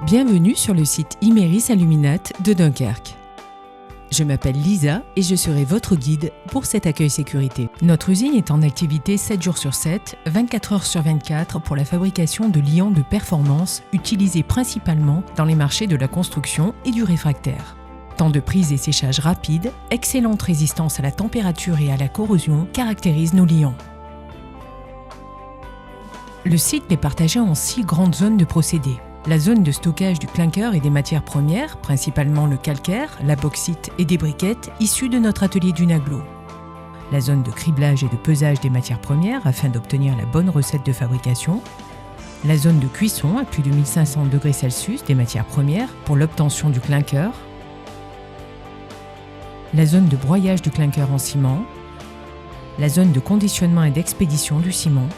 Bienvenue sur le site Imerys Aluminate de Dunkerque. Je m'appelle Lisa et je serai votre guide pour cet accueil sécurité. Notre usine est en activité 7 jours sur 7, 24 heures sur 24 pour la fabrication de liants de performance utilisés principalement dans les marchés de la construction et du réfractaire. Temps de prise et séchage rapide, excellente résistance à la température et à la corrosion caractérisent nos liants. Le site est partagé en 6 grandes zones de procédés. La zone de stockage du clinker et des matières premières, principalement le calcaire, la bauxite et des briquettes issues de notre atelier du Naglo. La zone de criblage et de pesage des matières premières afin d'obtenir la bonne recette de fabrication. La zone de cuisson à plus de 1500 degrés Celsius des matières premières pour l'obtention du clinker. La zone de broyage du clinker en ciment. La zone de conditionnement et d'expédition du ciment.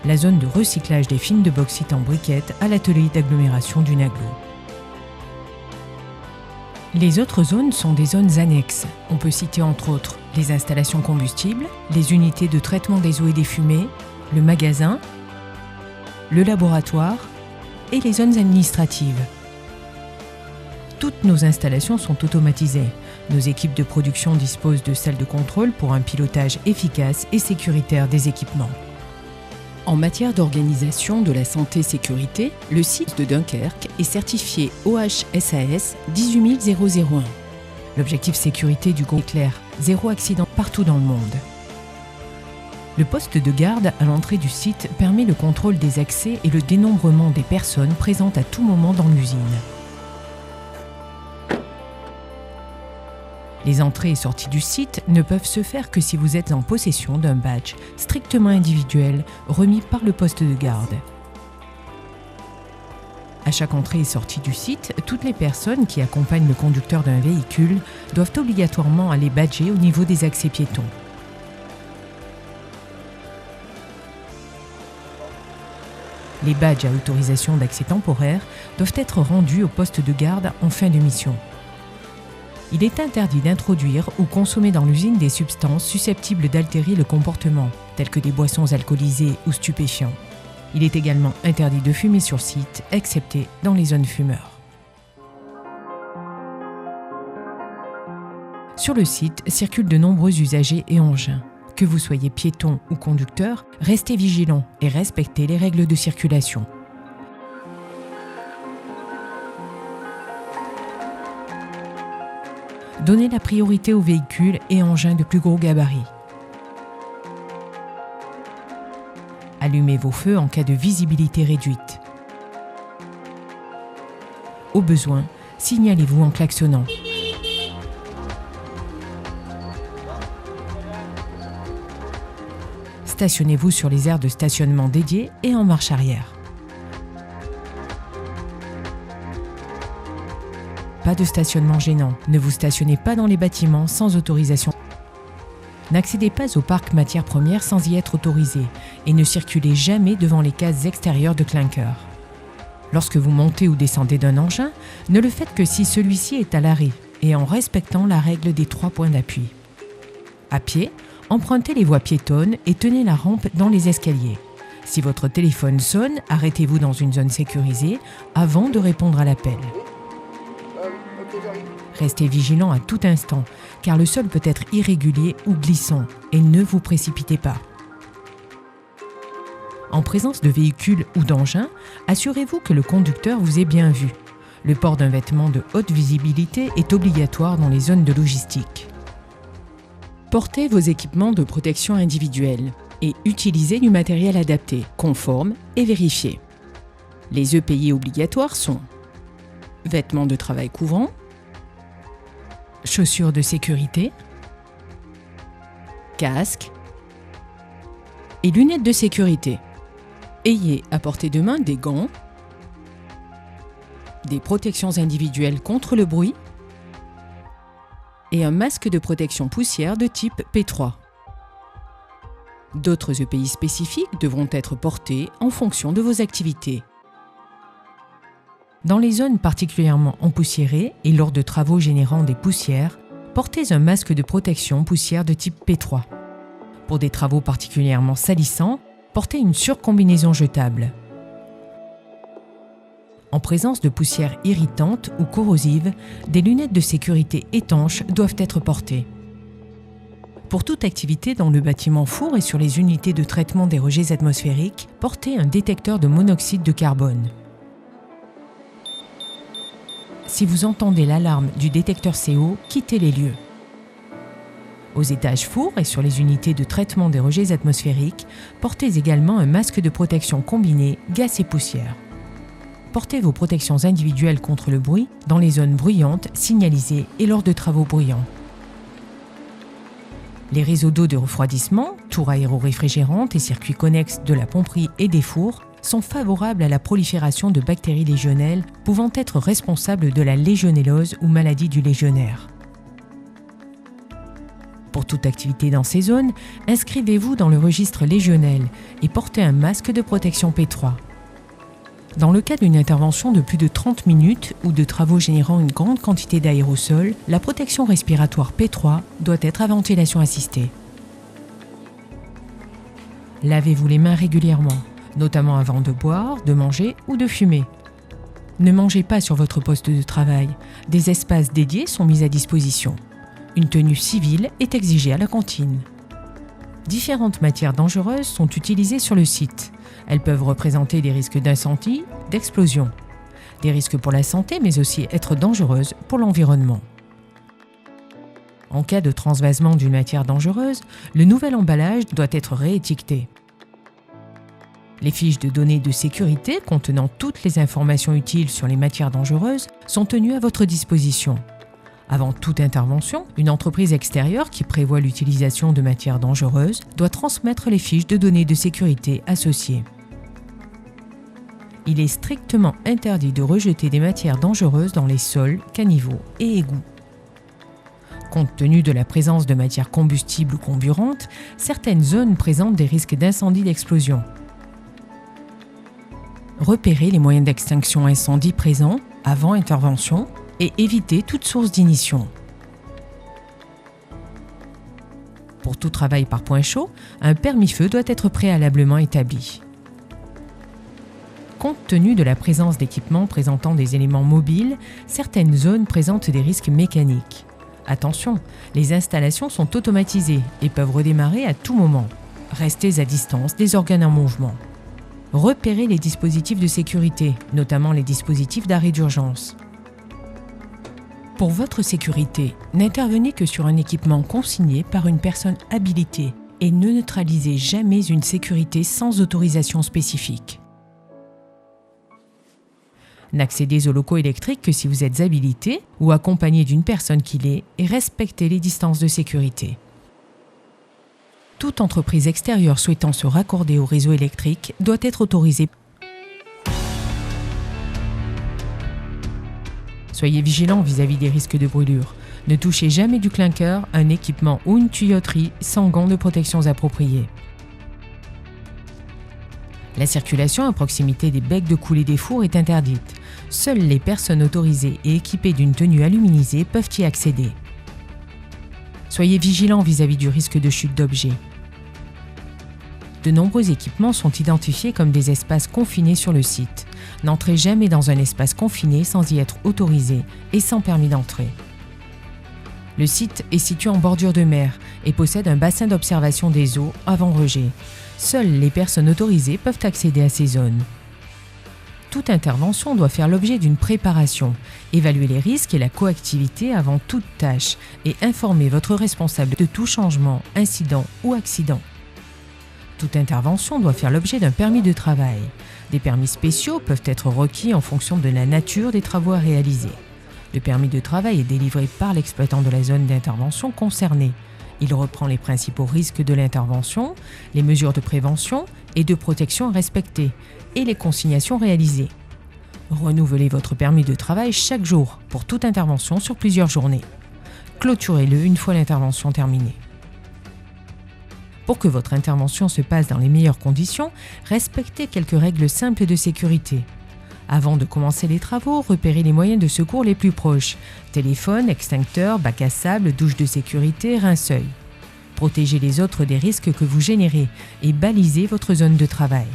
La zone de recyclage des fines de bauxite en briquettes à l'atelier d'agglomération du Naglo. Les autres zones sont des zones annexes. On peut citer entre autres les installations combustibles, les unités de traitement des eaux et des fumées, le magasin, le laboratoire et les zones administratives. Toutes nos installations sont automatisées. Nos équipes de production disposent de salles de contrôle pour un pilotage efficace et sécuritaire des équipements. En matière d'organisation de la santé-sécurité, le site de Dunkerque est certifié OHSAS 18001. L'objectif sécurité du groupe est clair, 0 accident partout dans le monde. Le poste de garde à l'entrée du site permet le contrôle des accès et le dénombrement des personnes présentes à tout moment dans l'usine. Les entrées et sorties du site ne peuvent se faire que si vous êtes en possession d'un badge strictement individuel remis par le poste de garde. À chaque entrée et sortie du site, toutes les personnes qui accompagnent le conducteur d'un véhicule doivent obligatoirement aller badger au niveau des accès piétons. Les badges à autorisation d'accès temporaire doivent être rendus au poste de garde en fin de mission. Il est interdit d'introduire ou consommer dans l'usine des substances susceptibles d'altérer le comportement, telles que des boissons alcoolisées ou stupéfiants. Il est également interdit de fumer sur site, excepté dans les zones fumeurs. Sur le site circulent de nombreux usagers et engins. Que vous soyez piéton ou conducteur, restez vigilants et respectez les règles de circulation. Donnez la priorité aux véhicules et engins de plus gros gabarit. Allumez vos feux en cas de visibilité réduite. Au besoin, signalez-vous en klaxonnant. Stationnez-vous sur les aires de stationnement dédiées et en marche arrière. Pas de stationnement gênant. Ne vous stationnez pas dans les bâtiments sans autorisation. N'accédez pas au parc matières premières sans y être autorisé et ne circulez jamais devant les cases extérieures de clinker. Lorsque vous montez ou descendez d'un engin, ne le faites que si celui-ci est à l'arrêt et en respectant la règle des 3 points d'appui. À pied, empruntez les voies piétonnes et tenez la rampe dans les escaliers. Si votre téléphone sonne, arrêtez-vous dans une zone sécurisée avant de répondre à l'appel. Restez vigilant à tout instant, car le sol peut être irrégulier ou glissant, et ne vous précipitez pas. En présence de véhicules ou d'engins, assurez-vous que le conducteur vous ait bien vu. Le port d'un vêtement de haute visibilité est obligatoire dans les zones de logistique. Portez vos équipements de protection individuelle et utilisez du matériel adapté, conforme et vérifié. Les EPI obligatoires sont vêtements de travail couvrants, chaussures de sécurité, casque et lunettes de sécurité. Ayez à portée de main des gants, des protections individuelles contre le bruit et un masque de protection poussière de type P3. D'autres EPI spécifiques devront être portés en fonction de vos activités. Dans les zones particulièrement empoussiérées et lors de travaux générant des poussières, portez un masque de protection poussière de type P3. Pour des travaux particulièrement salissants, portez une surcombinaison jetable. En présence de poussières irritantes ou corrosives, des lunettes de sécurité étanches doivent être portées. Pour toute activité dans le bâtiment four et sur les unités de traitement des rejets atmosphériques, portez un détecteur de monoxyde de carbone. Si vous entendez l'alarme du détecteur CO, quittez les lieux. Aux étages four et sur les unités de traitement des rejets atmosphériques, portez également un masque de protection combiné gaz et poussière. Portez vos protections individuelles contre le bruit dans les zones bruyantes signalisées et lors de travaux bruyants. Les réseaux d'eau de refroidissement, tours aéro-réfrigérantes et circuits connexes de la pomperie et des fours sont favorables à la prolifération de bactéries légionnelles pouvant être responsables de la légionellose ou maladie du légionnaire. Pour toute activité dans ces zones, inscrivez-vous dans le registre légionnel et portez un masque de protection P3. Dans le cas d'une intervention de plus de 30 minutes ou de travaux générant une grande quantité d'aérosol, la protection respiratoire P3 doit être à ventilation assistée. Lavez-vous les mains régulièrement, notamment avant de boire, de manger ou de fumer. Ne mangez pas sur votre poste de travail. Des espaces dédiés sont mis à disposition. Une tenue civile est exigée à la cantine. Différentes matières dangereuses sont utilisées sur le site. Elles peuvent représenter des risques d'incendie, d'explosion, des risques pour la santé, mais aussi être dangereuses pour l'environnement. En cas de transvasement d'une matière dangereuse, le nouvel emballage doit être réétiqueté. Les fiches de données de sécurité contenant toutes les informations utiles sur les matières dangereuses sont tenues à votre disposition. Avant toute intervention, une entreprise extérieure qui prévoit l'utilisation de matières dangereuses doit transmettre les fiches de données de sécurité associées. Il est strictement interdit de rejeter des matières dangereuses dans les sols, caniveaux et égouts. Compte tenu de la présence de matières combustibles ou comburantes, certaines zones présentent des risques d'incendie d'explosion. Repérez les moyens d'extinction incendie présents avant intervention et évitez toute source d'ignition. Pour tout travail par point chaud, un permis-feu doit être préalablement établi. Compte tenu de la présence d'équipements présentant des éléments mobiles, certaines zones présentent des risques mécaniques. Attention, les installations sont automatisées et peuvent redémarrer à tout moment. Restez à distance des organes en mouvement. Repérez les dispositifs de sécurité, notamment les dispositifs d'arrêt d'urgence. Pour votre sécurité, n'intervenez que sur un équipement consigné par une personne habilitée et ne neutralisez jamais une sécurité sans autorisation spécifique. N'accédez aux locaux électriques que si vous êtes habilité ou accompagné d'une personne qui l'est et respectez les distances de sécurité. Toute entreprise extérieure souhaitant se raccorder au réseau électrique doit être autorisée. Soyez vigilants vis-à-vis des risques de brûlure. Ne touchez jamais du clinker, un équipement ou une tuyauterie sans gants de protection appropriés. La circulation à proximité des becs de coulée des fours est interdite. Seules les personnes autorisées et équipées d'une tenue aluminisée peuvent y accéder. Soyez vigilants vis-à-vis du risque de chute d'objets. De nombreux équipements sont identifiés comme des espaces confinés sur le site. N'entrez jamais dans un espace confiné sans y être autorisé et sans permis d'entrée. Le site est situé en bordure de mer et possède un bassin d'observation des eaux avant rejet. Seules les personnes autorisées peuvent accéder à ces zones. Toute intervention doit faire l'objet d'une préparation. Évaluez les risques et la coactivité avant toute tâche et informez votre responsable de tout changement, incident ou accident. Toute intervention doit faire l'objet d'un permis de travail. Des permis spéciaux peuvent être requis en fonction de la nature des travaux à réaliser. Le permis de travail est délivré par l'exploitant de la zone d'intervention concernée. Il reprend les principaux risques de l'intervention, les mesures de prévention et de protection à respecter et les consignations réalisées. Renouvelez votre permis de travail chaque jour pour toute intervention sur plusieurs journées. Clôturez-le une fois l'intervention terminée. Pour que votre intervention se passe dans les meilleures conditions, respectez quelques règles simples de sécurité. Avant de commencer les travaux, repérez les moyens de secours les plus proches. Téléphone, extincteur, bac à sable, douche de sécurité, rince-œil. Protégez les autres des risques que vous générez et balisez votre zone de travail.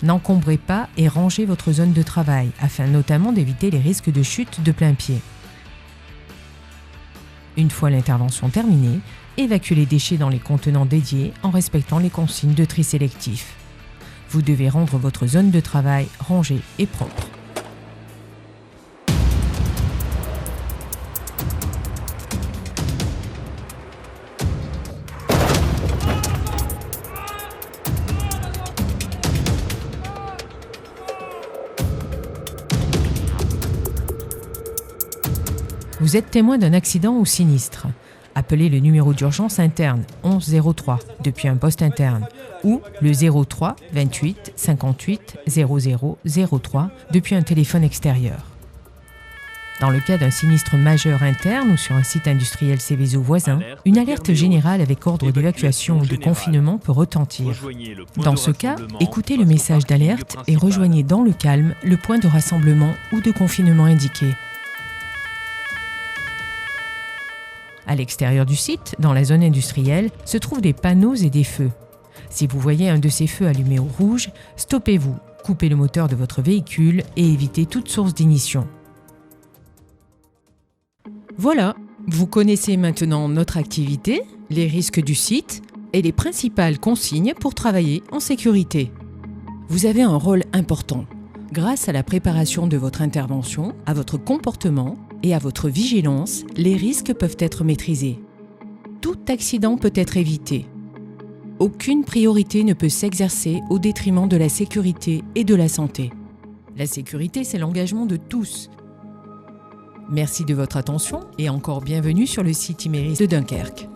N'encombrez pas et rangez votre zone de travail, afin notamment d'éviter les risques de chute de plein pied. Une fois l'intervention terminée, évacuez les déchets dans les contenants dédiés en respectant les consignes de tri sélectif. Vous devez rendre votre zone de travail rangée et propre. Vous êtes témoin d'un accident ou sinistre. Appelez le numéro d'urgence interne 1103 depuis un poste interne ou le 03 28 58 00 03 depuis un téléphone extérieur. Dans le cas d'un sinistre majeur interne ou sur un site industriel Céveso voisin, une alerte générale avec ordre d'évacuation ou de confinement peut retentir. Dans ce cas, écoutez le message d'alerte et rejoignez dans le calme le point de rassemblement ou de confinement indiqué. À l'extérieur du site, dans la zone industrielle, se trouvent des panneaux et des feux. Si vous voyez un de ces feux allumé au rouge, stoppez-vous, coupez le moteur de votre véhicule et évitez toute source d'ignition. Voilà, vous connaissez maintenant notre activité, les risques du site et les principales consignes pour travailler en sécurité. Vous avez un rôle important. Grâce à la préparation de votre intervention, à votre comportement et à votre vigilance, les risques peuvent être maîtrisés. Tout accident peut être évité. Aucune priorité ne peut s'exercer au détriment de la sécurité et de la santé. La sécurité, c'est l'engagement de tous. Merci de votre attention et encore bienvenue sur le site Imerys de Dunkerque.